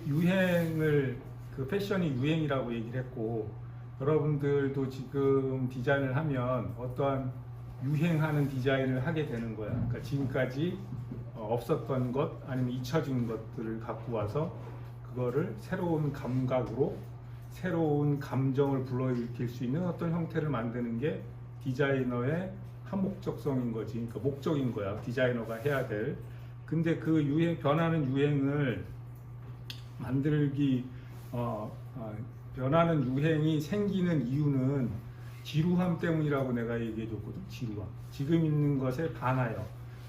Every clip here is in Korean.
유행을 그 패션이 유행이라고 얘기를 했고, 여러분들도 지금 디자인을 하면 어떠한 유행하는 디자인을 하게 되는 거야. 그러니까 지금까지 없었던 것 아니면 잊혀진 것들을 갖고 와서 그거를 새로운 감각으로 새로운 감정을 불러일으킬 수 있는 어떤 형태를 만드는 게 디자이너의 한목적성인 거지. 그러니까 목적인 거야. 디자이너가 해야 될. 근데 그 변하는 유행을 만들기 변하는 유행이 생기는 이유는 지루함 때문이라고 내가 얘기해 줬거든. 지루함. 지금 있는 것에 반하여.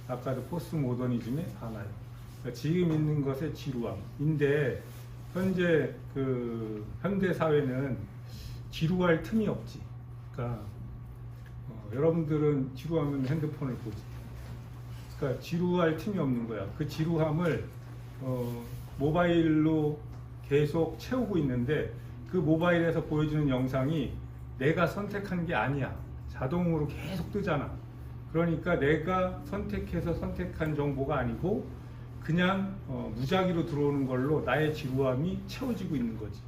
아까도 포스트 모더니즘에 반하여. 그러니까 지금 있는 것에 지루함인데, 현재 그 현대 사회는 지루할 틈이 없지. 그러니까 여러분들은 지루하면 핸드폰을 보지. 그러니까 지루할 틈이 없는 거야. 그 지루함을 모바일로 계속 채우고 있는데, 그 모바일에서 보여주는 영상이 내가 선택한 게 아니야. 자동으로 계속 뜨잖아. 그러니까 내가 선택해서 선택한 정보가 아니고 그냥 무작위로 들어오는 걸로 나의 지루함이 채워지고 있는 거지.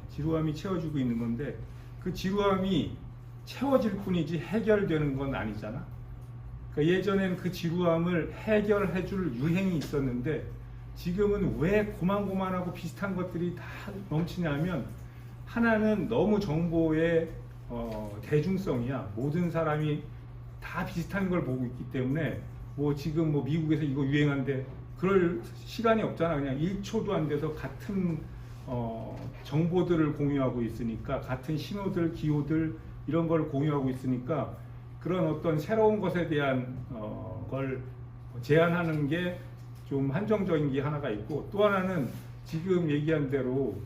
지루함이 채워지고 있는 건데, 그 지루함이 채워질 뿐이지 해결되는 건 아니잖아. 그러니까 예전엔 그 지루함을 해결해 줄 유행이 있었는데, 지금은 왜 고만고만하고 비슷한 것들이 다 넘치냐면, 하나는 너무 정보의 대중성이야. 모든 사람이 다 비슷한 걸 보고 있기 때문에, 뭐 지금 뭐 미국에서 이거 유행한데 그럴 시간이 없잖아. 그냥 1초도 안 돼서 같은 정보들을 공유하고 있으니까, 같은 신호들, 기호들 이런 걸 공유하고 있으니까, 그런 어떤 새로운 것에 대한 걸 제안하는 게 좀 한정적인 게 하나가 있고, 또 하나는 지금 얘기한 대로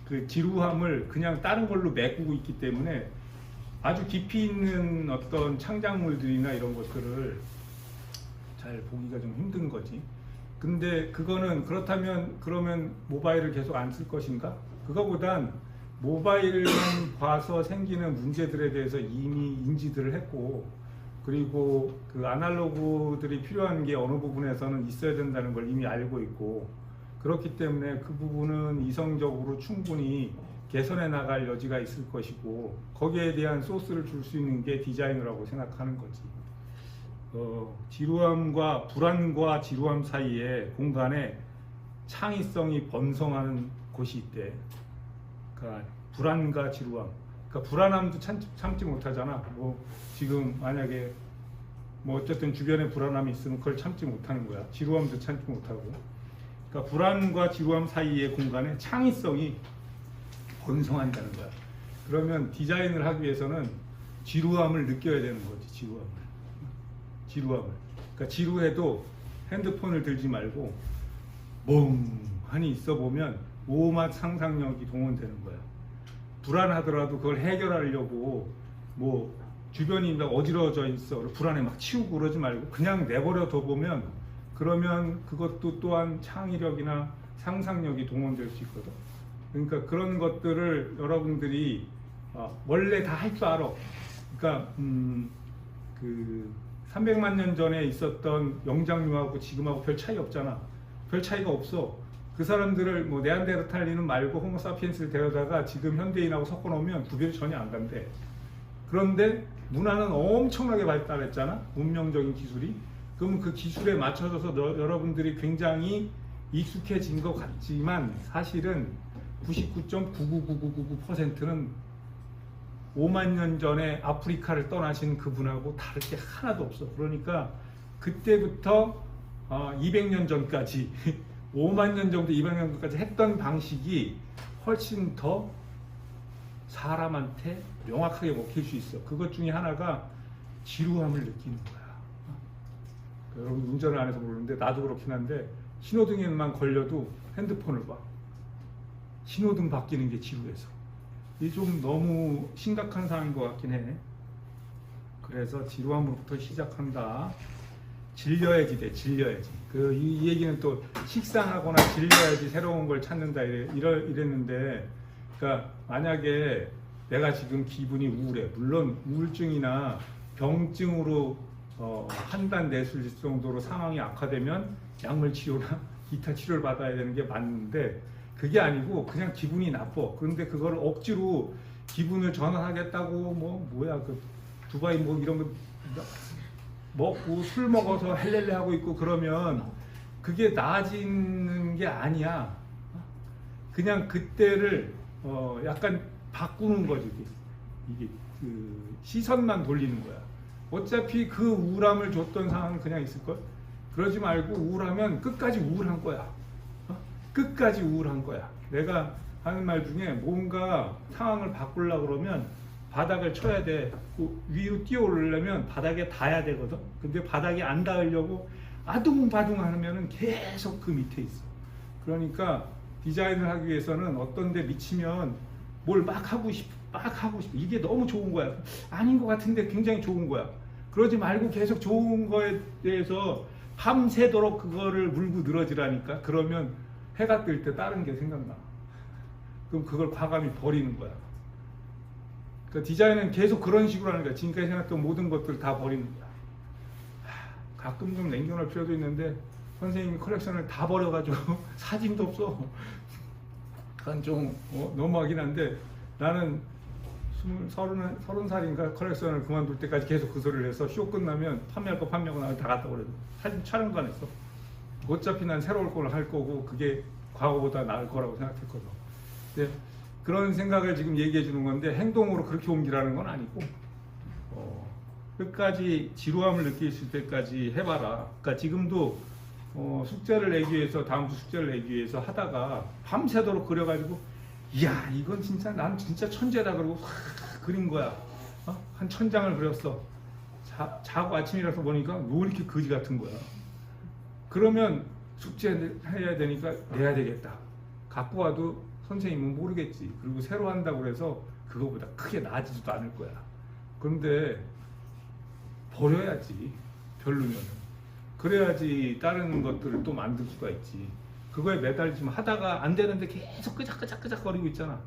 그 지루함을 그냥 다른 걸로 메꾸고 있기 때문에 아주 깊이 있는 어떤 창작물들이나 이런 것들을 잘 보기가 좀 힘든 거지. 근데 그거는 그렇다면 그러면 모바일을 계속 안 쓸 것인가? 그거보단 모바일만 봐서 생기는 문제들에 대해서 이미 인지들을 했고, 그리고 그 아날로그들이 필요한 게 어느 부분에서는 있어야 된다는 걸 이미 알고 있고, 그렇기 때문에 그 부분은 이성적으로 충분히 개선해 나갈 여지가 있을 것이고, 거기에 대한 소스를 줄 수 있는 게 디자이너라고 생각하는 거지. 지루함과 불안과 지루함 사이에 공간에 창의성이 번성하는 곳이 있대. 그러니까 불안과 지루함. 그러니까 불안함도 참지 못하잖아. 뭐 지금 만약에 뭐 어쨌든 주변에 불안함이 있으면 그걸 참지 못하는 거야. 지루함도 참지 못하고. 그러니까 불안과 지루함 사이의 공간에 창의성이 번성한다는 거야. 그러면 디자인을 하기 위해서는 지루함을 느껴야 되는 거지. 지루함을. 그러니까 지루해도 핸드폰을 들지 말고 멍하니 있어 보면 온갖 상상력이 동원되는 거야. 불안하더라도 그걸 해결하려고 뭐 주변이 막 어지러져 있어 불안에 막 치우고 그러지 말고 그냥 내버려 둬 보면, 그러면 그것도 또한 창의력이나 상상력이 동원될 수 있거든. 그러니까 그런 것들을 여러분들이 원래 다 할 줄 알아. 그러니까 그 300만 년 전에 있었던 영장류하고 지금하고 별 차이 없잖아. 별 차이가 없어. 그 사람들을 뭐 네안데르탈린은 말고 호모사피엔스를 데려다가 지금 현대인하고 섞어 놓으면 구별이 전혀 안 간대. 그런데 문화는 엄청나게 발달했잖아. 문명적인 기술이. 그럼 그 기술에 맞춰져서 여러분들이 굉장히 익숙해진 것 같지만, 사실은 99.99999%는 5만 년 전에 아프리카를 떠나신 그분하고 다를 게 하나도 없어. 그러니까 그때부터 200년 전까지 5만 년 정도 200년 전까지 했던 방식이 훨씬 더 사람한테 명확하게 먹힐 수 있어. 그것 중에 하나가 지루함을 느끼는 거야. 여러분 운전을 안 해서 모르는데 나도 그렇긴 한데, 신호등에만 걸려도 핸드폰을 봐. 신호등 바뀌는 게 지루해서. 이게 좀 너무 심각한 상황인 것 같긴 해. 그래서 지루함으로부터 시작한다. 질려야지 돼. 질려야지. 이 얘기는 또 식상하거나 질려야지 새로운 걸 찾는다 이랬는데, 그러니까 만약에 내가 지금 기분이 우울해. 물론 우울증이나 병증으로 판단 냈을 정도로 상황이 악화되면 약물 치료나 기타 치료를 받아야 되는 게 맞는데 그게 아니고 그냥 기분이 나빠. 그런데 그걸 억지로 기분을 전환하겠다고 뭐야 그 두바이 뭐 이런 거 먹고 술 먹어서 헬렐레 하고 있고 그러면 그게 나아지는 게 아니야. 그냥 그때를 약간 바꾸는 거지. 이게 그 시선만 돌리는 거야. 어차피 그 우울함을 줬던 상황은 그냥 있을걸? 그러지 말고 우울하면 끝까지 우울한 거야. 끝까지 우울한 거야. 내가 하는 말 중에 뭔가 상황을 바꾸려고 그러면 바닥을 쳐야 돼. 위로 뛰어오르려면 바닥에 닿아야 되거든. 근데 바닥에 안 닿으려고 아둥바둥 하면은 계속 그 밑에 있어. 그러니까 디자인을 하기 위해서는 어떤 데 미치면 뭘 막 하고 싶어. 이게 너무 좋은 거야. 아닌 것 같은데 굉장히 좋은 거야. 그러지 말고 계속 좋은 거에 대해서 밤새도록 그거를 물고 늘어지라니까. 그러면 해가 뜰 때 다른 게 생각나. 그럼 그걸 과감히 버리는 거야. 그러니까 디자인은 계속 그런 식으로 하는 거야. 지금까지 생각했던 모든 것들을 다 버리는 거야. 가끔 좀 냉정할 필요도 있는데 선생님이 컬렉션을 다 버려가지고 사진도 없어. 그건 좀 너무하긴 한데 나는 30살인가 컬렉션을 그만둘 때까지 계속 그 소리를 해서 쇼 끝나면 판매할 거 판매하고 나면 다 갖다 버려도 사진 촬영도 안 했어. 어차피 난 새로울 걸 할 거고 그게 과거보다 나을 거라고 생각했거든. 근데 그런 생각을 지금 얘기해 주는 건데 행동으로 그렇게 옮기라는 건 아니고 끝까지 지루함을 느낄 수 있을 때까지 해봐라. 그러니까 지금도 숙제를 내기 위해서 다음 주 숙제를 내기 위해서 하다가 밤새도록 그려가지고 이야 이건 진짜 난 진짜 천재다 그러고 확 그린 거야. 한 1000장을 그렸어. 자고 아침에 일어나서 보니까 왜 이렇게 거지 같은 거야. 그러면 숙제 해야 되니까 내야 되겠다. 갖고 와도 선생님은 모르겠지. 그리고 새로 한다고 해서 그거보다 크게 나아지지도 않을 거야. 그런데 버려야지. 별로면. 그래야지 다른 것들을 또 만들 수가 있지. 그거에 매달리지만 하다가 안 되는데 계속 끄작끄작 거리고 있잖아.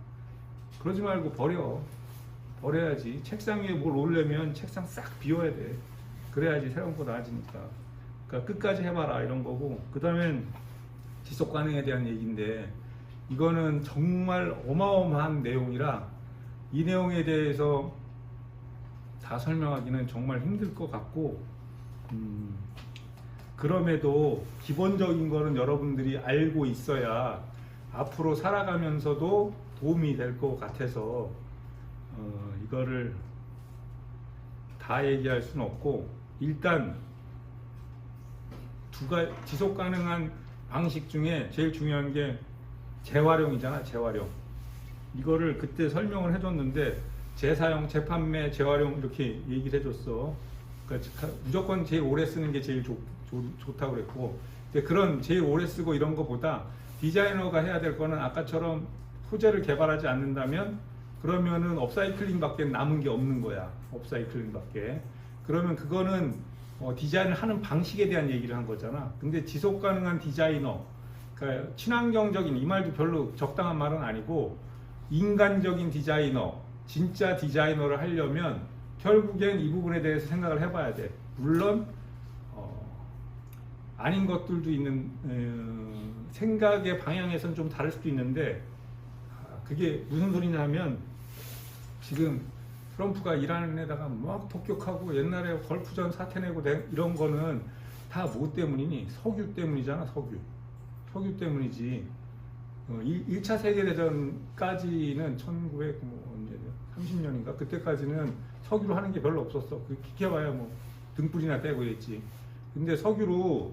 그러지 말고 버려야지. 책상 위에 뭘 올려면 책상 싹 비워야 돼. 그래야지 새로운 거 나아지니까. 그러니까 끝까지 해봐라 이런 거고. 그 다음엔 지속 가능에 대한 얘기인데 이거는 정말 어마어마한 내용이라 이 내용에 대해서 다 설명하기는 정말 힘들 것 같고 그럼에도 기본적인 거는 여러분들이 알고 있어야 앞으로 살아가면서도 도움이 될 것 같아서 이거를 다 얘기할 수는 없고 일단 지속 가능한 방식 중에 제일 중요한 게 재활용이잖아. 재활용. 이거를 그때 설명을 해줬는데 재사용, 재판매, 재활용 이렇게 얘기를 해줬어. 그러니까 무조건 제일 오래 쓰는 게 제일 좋다고 그랬고 근데 그런 제일 오래 쓰고 이런 거보다 디자이너가 해야 될 거는 아까처럼 소재를 개발하지 않는다면 그러면은 업사이클링 밖에 남은 게 없는 거야. 업사이클링 밖에. 그러면 그거는 디자인을 하는 방식에 대한 얘기를 한 거잖아. 근데 지속 가능한 디자이너, 그러니까 친환경적인 이 말도 별로 적당한 말은 아니고 인간적인 디자이너, 진짜 디자이너를 하려면 결국엔 이 부분에 대해서 생각을 해봐야 돼. 물론 아닌 것들도 있는 생각의 방향에서는 좀 다를 수도 있는데 그게 무슨 소리냐 하면 지금 트럼프가 이란에 데다가 막 폭격하고 옛날에 걸프전 사태 내고 이런 거는 다 뭐 때문이니? 석유 때문이잖아. 석유 때문이지. 1차 세계대전까지는 1930년인가 그때까지는 석유로 하는 게 별로 없었어. 기켜봐야 뭐 등불이나 떼고 했지. 근데 석유로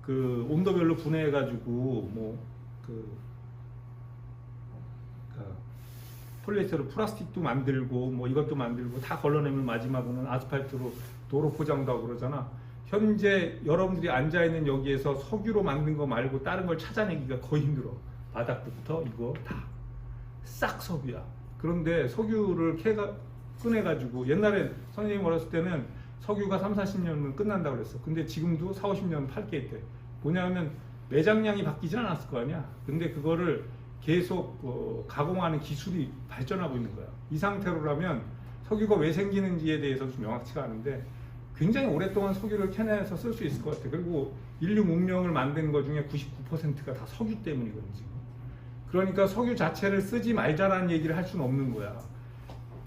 그 온도별로 분해해가지고 폴리에스테로 플라스틱도 만들고 뭐 이것도 만들고 다 걸러내면 마지막으로는 아스팔트로 도로 포장도 하고 그러잖아. 현재 여러분들이 앉아있는 여기에서 석유로 만든 거 말고 다른 걸 찾아내기가 거의 힘들어. 바닥부터 이거 다 싹 석유야. 그런데 석유를 꺼내가지고 옛날에 선생님이 어렸을 때는 석유가 30-40년은 끝난다고 그랬어. 근데 지금도 40-50년 팔 게 있대. 뭐냐면 매장량이 바뀌진 않았을 거 아니야. 근데 그거를 계속 가공하는 기술이 발전하고 있는 거야. 이 상태로라면 석유가 왜 생기는지에 대해서 좀 명확치가 않은데 굉장히 오랫동안 석유를 캐내서 쓸 수 있을 것 같아. 그리고 인류 문명을 만드는 것 중에 99%가 다 석유 때문이거든 지금. 그러니까 석유 자체를 쓰지 말자라는 얘기를 할 수는 없는 거야.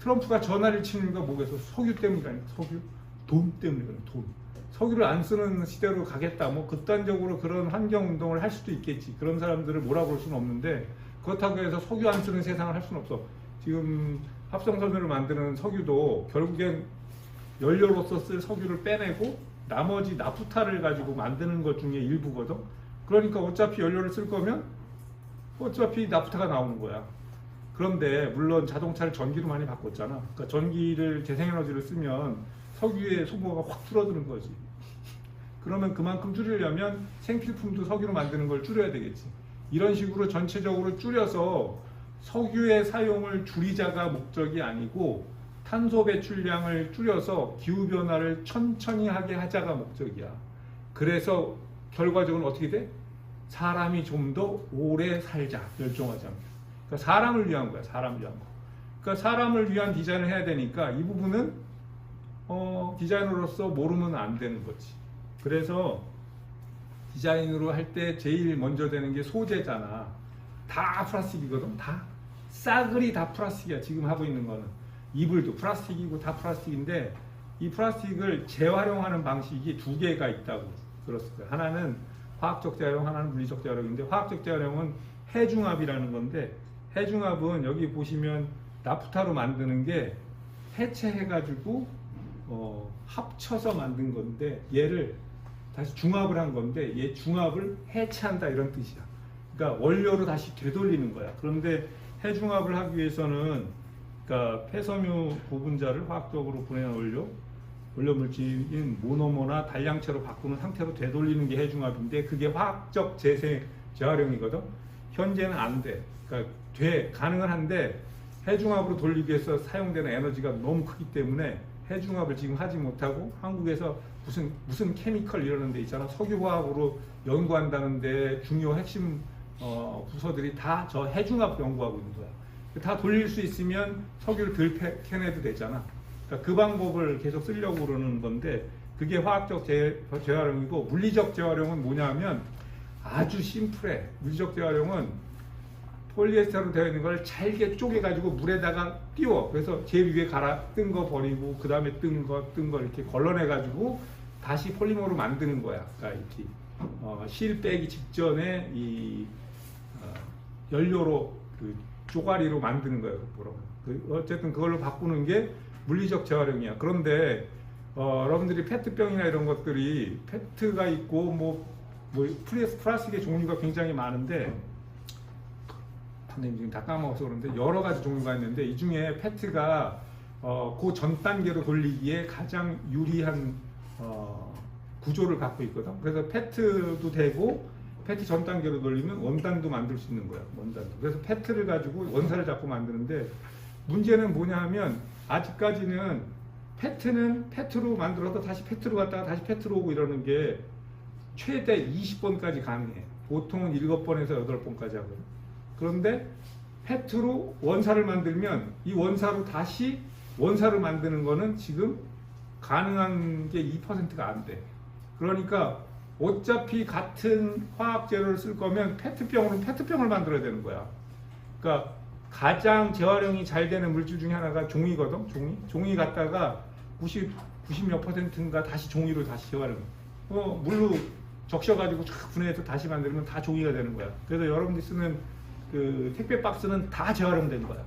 트럼프가 전화를 치는 거 뭐겠어? 석유 때문이라니까. 석유? 돈 때문이거든. 돈. 석유를 안 쓰는 시대로 가겠다. 뭐 극단적으로 그런 환경 운동을 할 수도 있겠지. 그런 사람들을 뭐라고 볼 수는 없는데, 그렇다고 해서 석유 안 쓰는 세상을 할 수는 없어. 지금 합성선을 만드는 석유도 결국엔 연료로서 쓸 석유를 빼내고 나머지 나프타를 가지고 만드는 것 중에 일부거든. 그러니까 어차피 연료를 쓸 거면 어차피 나프타가 나오는 거야. 그런데 물론 자동차를 전기로 많이 바꿨잖아. 그러니까 전기를 재생에너지를 쓰면 석유의 소모가 확 줄어드는 거지. 그러면 그만큼 줄이려면 생필품도 석유로 만드는 걸 줄여야 되겠지. 이런 식으로 전체적으로 줄여서 석유의 사용을 줄이자가 목적이 아니고 탄소 배출량을 줄여서 기후변화를 천천히 하게 하자가 목적이야. 그래서 결과적으로 어떻게 돼? 사람이 좀 더 오래 살자, 멸종하지 않게. 그러니까 사람을 위한 거야, 사람을 위한 거. 그러니까 사람을 위한 디자인을 해야 되니까 이 부분은 디자이너로서 모르면 안 되는 거지. 그래서 디자인으로 할 때 제일 먼저 되는 게 소재잖아. 다 플라스틱이거든. 다 싸그리 다 플라스틱이야. 지금 하고 있는 거는 이불도 플라스틱이고 다 플라스틱인데, 이 플라스틱을 재활용하는 방식이 두 개가 있다고 들었을 거야. 하나는 화학적 재활용, 하나는 물리적 재활용인데, 화학적 재활용은 해중합이라는 건데, 해중합은 여기 보시면 나프타로 만드는 게 해체해가지고 합쳐서 만든 건데, 얘를 다시 중합을 한 건데, 얘 중합을 해체한다 이런 뜻이야. 그러니까 원료로 다시 되돌리는 거야. 그런데 해중합을 하기 위해서는, 그러니까 폐섬유 부분자를 화학적으로 분해한 원료 물질인 모노머나 단량체로 바꾸는 상태로 되돌리는 게 해중합인데, 그게 화학적 재활용이거든. 현재는 안 돼. 그러니까 가능은 한데 해중합으로 돌리기 위해서 사용되는 에너지가 너무 크기 때문에 해중합을 지금 하지 못하고, 한국에서 무슨 케미컬 이러는 데 있잖아. 석유화학으로 연구한다는데 중요 핵심 부서들이 다 저 해중합 연구하고 있는 거야. 다 돌릴 수 있으면 석유를 덜 캐내도 되잖아. 그러니까 그 방법을 계속 쓰려고 그러는 건데, 그게 화학적 재활용이고, 물리적 재활용은 뭐냐면 아주 심플해. 물리적 재활용은 폴리에스테로 되어 있는 걸 잘게 쪼개가지고 물에다가 띄워. 그래서 제일 위에 뜬 거 버리고, 그 다음에 뜬 거 이렇게 걸러내가지고 다시 폴리머로 만드는 거야. 그러니까 이렇게 실 빼기 직전에 이 연료로 그 쪼가리로 만드는 거예요. 어쨌든 그걸로 바꾸는 게 물리적 재활용이야. 그런데 여러분들이 페트병이나 이런 것들이 페트가 있고 뭐 플라스틱의 종류가 굉장히 많은데, 선생님 지금 다 까먹어서 그런데 여러 가지 종류가 있는데, 이 중에 페트가 그 전 단계로 돌리기에 가장 유리한 구조를 갖고 있거든. 그래서 페트도 되고, 페트 전 단계로 돌리면 원단도 만들 수 있는 거야. 원단도. 그래서 페트를 가지고 원사를 잡고 만드는데, 문제는 뭐냐 하면 아직까지는 페트는 페트로 만들어서 다시 페트로 갔다가 다시 페트로 오고 이러는 게 최대 20번까지 가능해. 보통은 7번에서 8번까지 하거든. 그런데 페트로 원사를 만들면 이 원사로 다시 원사를 만드는 거는 지금 가능한 게 2%가 안 돼. 그러니까 어차피 같은 화학 재료를 쓸 거면 페트병으로 페트병을 만들어야 되는 거야. 그러니까 가장 재활용이 잘 되는 물질 중에 하나가 종이거든. 종이 갖다가 90몇 %인가 다시 종이로 다시 재활용. 물로 적셔가지고 쫙 분해해서 다시 만들면 다 종이가 되는 거야. 그래서 여러분들이 쓰는 그 택배 박스는 다 재활용된 거야.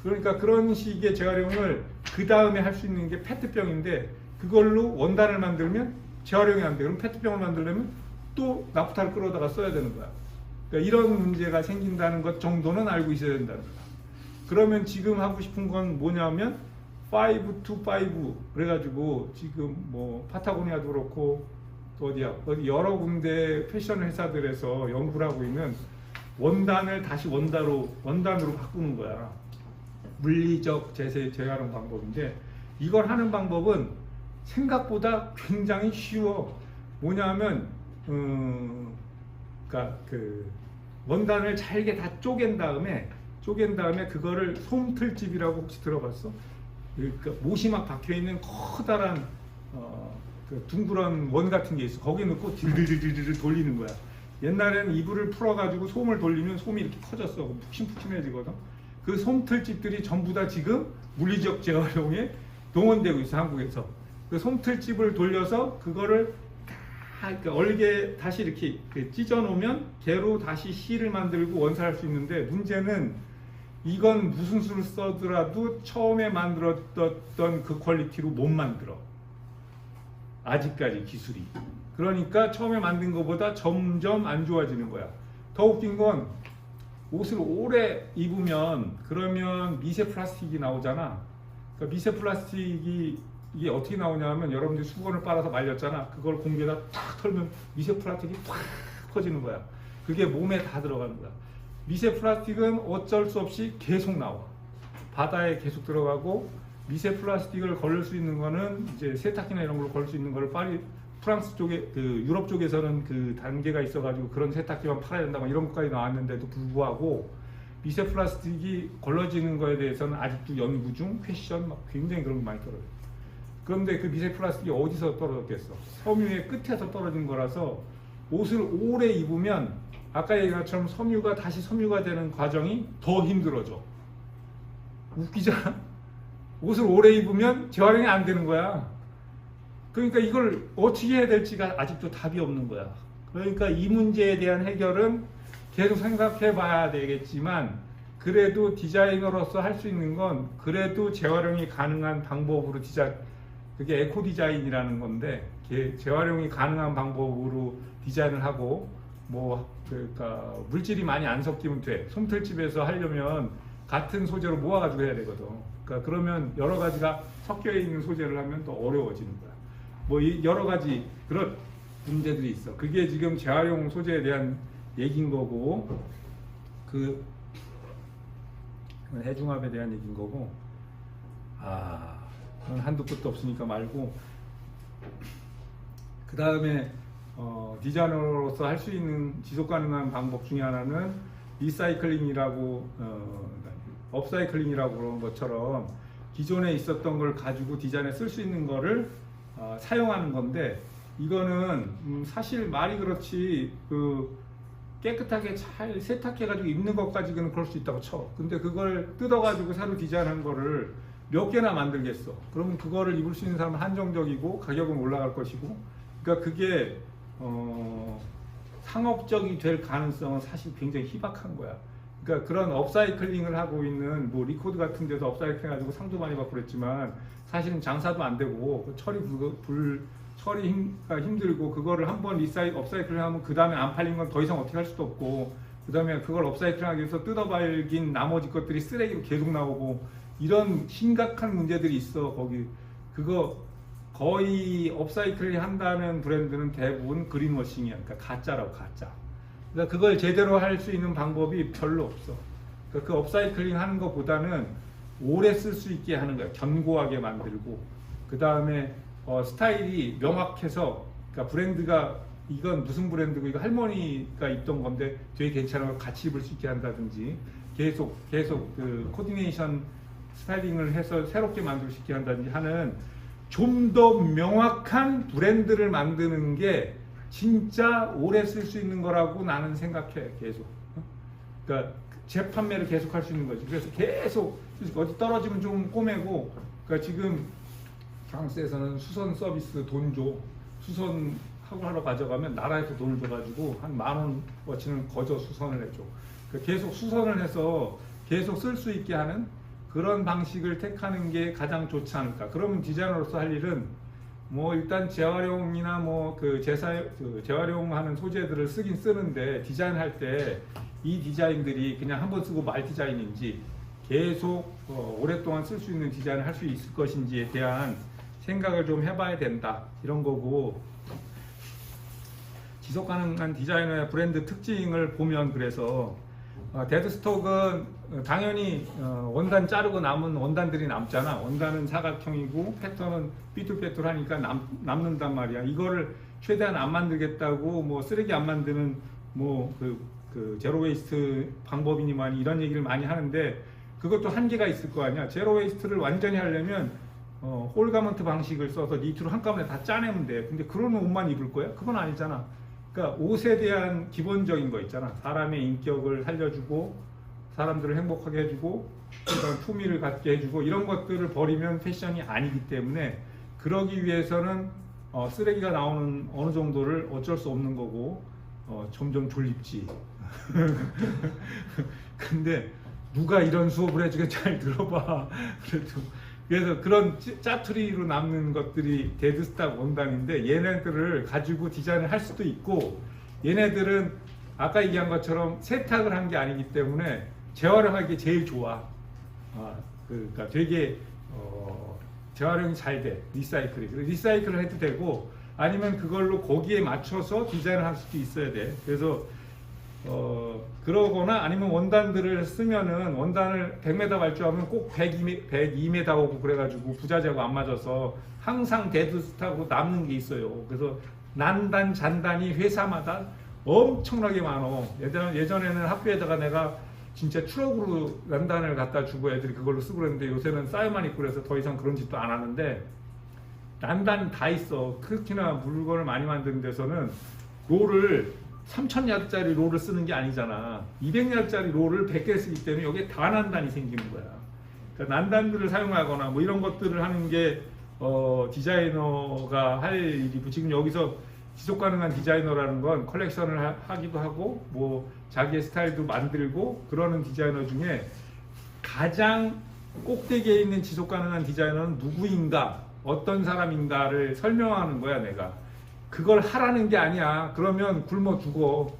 그러니까 그런 식의 재활용을 그 다음에 할 수 있는 게 페트병인데, 그걸로 원단을 만들면 재활용이 안 돼. 그럼 페트병을 만들려면 또 나프타를 끌어다가 써야 되는 거야. 그러니까 이런 문제가 생긴다는 것 정도는 알고 있어야 된다는 거야. 그러면 지금 하고 싶은 건 뭐냐면 5 to 5 그래가지고 지금 뭐 파타고니아도 그렇고 또 어디 여러 군데 패션 회사들에서 연구를 하고 있는 원단을 다시 원단으로 바꾸는 거야. 물리적 재활용 방법인데, 이걸 하는 방법은 생각보다 굉장히 쉬워. 뭐냐면 그러니까 그 원단을 잘게 다 쪼갠 다음에 그거를 솜틀집이라고 혹시 들어봤어? 그러니까 못이 막 박혀 있는 커다란 그 둥그런 원 같은 게 있어. 거기 넣고 딜딜딜딜 돌리는 거야. 옛날에는 이불을 풀어가지고 솜을 돌리면 솜이 이렇게 커졌어. 푹신푹신해지거든. 그 솜틀집들이 전부 다 지금 물리적 재활용에 동원되고 있어, 한국에서. 그 솜틀집을 돌려서 그거를 다 얼게 다시 이렇게 찢어 놓으면 개로 다시 실을 만들고 원사할 수 있는데, 문제는 이건 무슨 수를 써더라도 처음에 만들었던 그 퀄리티로 못 만들어. 아직까지 기술이. 그러니까 처음에 만든 것보다 점점 안 좋아지는 거야. 더 웃긴 건 옷을 오래 입으면 그러면 미세 플라스틱이 나오잖아. 그러니까 미세 플라스틱이 이게 어떻게 나오냐면, 여러분들이 수건을 빨아서 말렸잖아. 그걸 공기에다 탁 털면 미세 플라스틱이 팍 퍼지는 거야. 그게 몸에 다 들어가는 거야. 미세 플라스틱은 어쩔 수 없이 계속 나와. 바다에 계속 들어가고, 미세 플라스틱을 걸을 수 있는 거는 이제 세탁기나 이런 걸로 걸을 수 있는 거를 프랑스 쪽에, 그 유럽 쪽에서는 그 단계가 있어가지고 그런 세탁기만 팔아야 된다 막 이런 것까지 나왔는데도 불구하고, 미세 플라스틱이 걸러지는 거에 대해서는 아직도 연구 중, 패션 막 굉장히 그런 거 많이 떨어져. 그런데 그 미세 플라스틱이 어디서 떨어졌겠어? 섬유의 끝에서 떨어진 거라서 옷을 오래 입으면 아까 얘기한 것처럼 섬유가 다시 섬유가 되는 과정이 더 힘들어져. 웃기잖아? 옷을 오래 입으면 재활용이 안 되는 거야. 그러니까 이걸 어떻게 해야 될지가 아직도 답이 없는 거야. 그러니까 이 문제에 대한 해결은 계속 생각해 봐야 되겠지만, 그래도 디자이너로서 할 수 있는 건 그래도 재활용이 가능한 방법으로 그게 에코 디자인이라는 건데, 재활용이 가능한 방법으로 디자인을 하고, 그러니까 물질이 많이 안 섞이면 돼. 솜털집에서 하려면 같은 소재로 모아가지고 해야 되거든. 그러니까 그러면 여러 가지가 섞여 있는 소재를 하면 더 어려워지는 거야. 여러 가지 그런 문제들이 있어. 그게 지금 재활용 소재에 대한 얘기인 거고, 그 해중압에 대한 얘기인 거고, 그건 한도 끝도 없으니까 말고, 그 다음에 디자이너로서 할 수 있는 지속 가능한 방법 중에 하나는 리사이클링이라고, 업사이클링이라고 그런 것처럼 기존에 있었던 걸 가지고 디자인에 쓸 수 있는 거를 사용하는 건데, 이거는 사실 말이 그렇지 깨끗하게 잘 세탁해가지고 입는 것까지는 그럴 수 있다고 쳐. 근데 그걸 뜯어가지고 새로 디자인한 거를 몇 개나 만들겠어. 그러면 그거를 입을 수 있는 사람은 한정적이고 가격은 올라갈 것이고, 그러니까 그게 상업적이 될 가능성은 사실 굉장히 희박한 거야. 그러니까 그런 업사이클링을 하고 있는 리코드 같은 데서 업사이클링 해가지고 상도 많이 받고 그랬지만, 사실은 장사도 안 되고 처리가 힘들고, 그거를 한번 업사이클링 하면 그 다음에 안 팔린 건 더 이상 어떻게 할 수도 없고, 그 다음에 그걸 업사이클링 하기 위해서 뜯어발긴 나머지 것들이 쓰레기로 계속 나오고, 이런 심각한 문제들이 있어. 그거 거의 업사이클링 한다는 브랜드는 대부분 그린워싱이야. 그러니까 가짜라고, 가짜. 그러니까 그걸 제대로 할 수 있는 방법이 별로 없어. 그러니까 그 업사이클링 하는 것보다는 오래 쓸 수 있게 하는 거야. 견고하게 만들고, 그 다음에 스타일이 명확해서, 그러니까 브랜드가 이건 무슨 브랜드고 이거 할머니가 입던 건데 되게 괜찮아서 같이 입을 수 있게 한다든지, 계속 그 코디네이션 스타일링을 해서 새롭게 만들 수 있게 한다든지 하는 좀 더 명확한 브랜드를 만드는 게 진짜 오래 쓸 수 있는 거라고 나는 생각해. 계속. 그러니까 재판매를 계속 할 수 있는 거지. 그래서 계속 어디 떨어지면 좀 꼬매고, 그러니까 지금 프랑스에서는 수선 서비스 돈 줘. 수선 하러 가져가면 나라에서 돈을 줘가지고 한 10,000원어치는 거저 수선을 해줘. 그러니까 계속 수선을 해서 계속 쓸 수 있게 하는 그런 방식을 택하는 게 가장 좋지 않을까. 그러면 디자이너로서 할 일은 일단 재활용이나 재활용하는 소재들을 쓰긴 쓰는데, 디자인할 때 이 디자인들이 그냥 한번 쓰고 말 디자인인지 계속 오랫동안 쓸 수 있는 디자인을 할 수 있을 것인지에 대한 생각을 좀 해봐야 된다, 이런 거고, 지속 가능한 디자이너의 브랜드 특징을 보면, 그래서 데드스톡은 당연히 원단 자르고 남은 원단들이 남잖아. 원단은 사각형이고 패턴은 삐뚤빼뚤하니까 남는단 말이야. 이거를 최대한 안 만들겠다고 쓰레기 안 만드는 그 제로 웨이스트 방법이니만 이런 얘기를 많이 하는데, 그것도 한계가 있을 거 아니야. 제로 웨이스트를 완전히 하려면 홀가먼트 방식을 써서 니트로 한꺼번에 다 짜내면 돼. 근데 그런 옷만 입을 거야? 그건 아니잖아. 그러니까 옷에 대한 기본적인 거 있잖아. 사람의 인격을 살려주고 사람들을 행복하게 해주고 그다음 품위를 갖게 해주고 이런 것들을 버리면 패션이 아니기 때문에 그러기 위해서는 쓰레기가 나오는 어느 정도를 어쩔 수 없는 거고 점점 졸립지. 근데 누가 이런 수업을 해주게 잘 들어봐. 그래서 그런 짜투리로 남는 것들이 데드스탁 원단인데 얘네들을 가지고 디자인을 할 수도 있고 얘네들은 아까 얘기한 것처럼 세탁을 한 게 아니기 때문에 재활용하기 제일 좋아. 그러니까 되게 재활용이 잘 돼. 리사이클이. 리사이클을 해도 되고 아니면 그걸로 거기에 맞춰서 디자인을 할 수도 있어야 돼. 그래서 그러거나 아니면 원단들을 쓰면은 원단을 100m 발주하면 꼭 102m 오고 그래가지고 부자재하고 안 맞아서 항상 데드스탁으로 남는 게 있어요. 그래서 난단 잔단이 회사마다 엄청나게 많어. 예전에는 학교에다가 내가 진짜 트럭으로 난단을 갖다 주고 애들이 그걸로 쓰고 그랬는데 요새는 쌀만 있고 그래서 더 이상 그런 짓도 안 하는데 난단 다 있어. 특히나 물건을 많이 만드는 데서는 롤을 3000야드짜리 롤을 쓰는 게 아니잖아. 200야드짜리 롤을 100개 쓰기 때문에 여기에 다 난단이 생기는 거야. 그러니까 난단들을 사용하거나 뭐 이런 것들을 하는 게 디자이너가 할 일이고 지금 여기서 지속 가능한 디자이너라는 건 컬렉션을 하기도 하고 뭐 자기의 스타일도 만들고 그러는 디자이너 중에 가장 꼭대기에 있는 지속 가능한 디자이너는 누구인가 어떤 사람인가를 설명하는 거야. 내가 그걸 하라는 게 아니야. 그러면 굶어 죽어.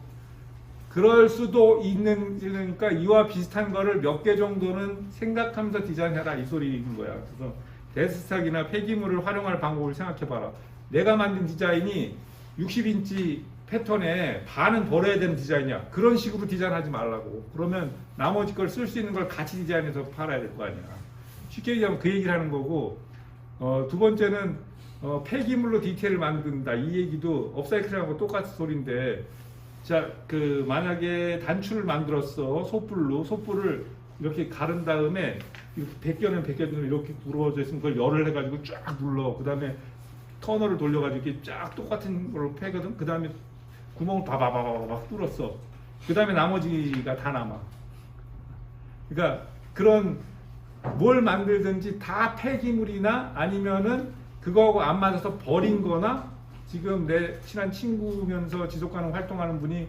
그럴 수도 있는, 그러니까 이와 비슷한 거를 몇 개 정도는 생각하면서 디자인해라 이 소리인 거야. 그래서 데스스탁이나 폐기물을 활용할 방법을 생각해봐라. 내가 만든 디자인이 60인치 패턴에 반은 버려야 되는 디자인이야. 그런 식으로 디자인하지 말라고. 그러면 나머지 걸 쓸 수 있는 걸 같이 디자인해서 팔아야 될 거 아니야. 쉽게 얘기하면 그 얘기를 하는 거고, 두 번째는 폐기물로 디테일을 만든다. 이 얘기도 업사이클하고 똑같은 소리인데, 자, 만약에 단추를 만들었어. 솥불을 이렇게 가른 다음에 벗겨는 이렇게 부러워져 있으면 그걸 열을 해가지고 쫙 눌러. 그 다음에 터널을 돌려가지고 이렇게 쫙 똑같은 걸로 패거든. 그 다음에 구멍을 바바바바박 뚫었어. 그 다음에 나머지가 다 남아. 그러니까 그런 뭘 만들든지 다 폐기물이나 아니면은 그거하고 안 맞아서 버린 거나 지금 내 친한 친구면서 지속가능 활동하는 분이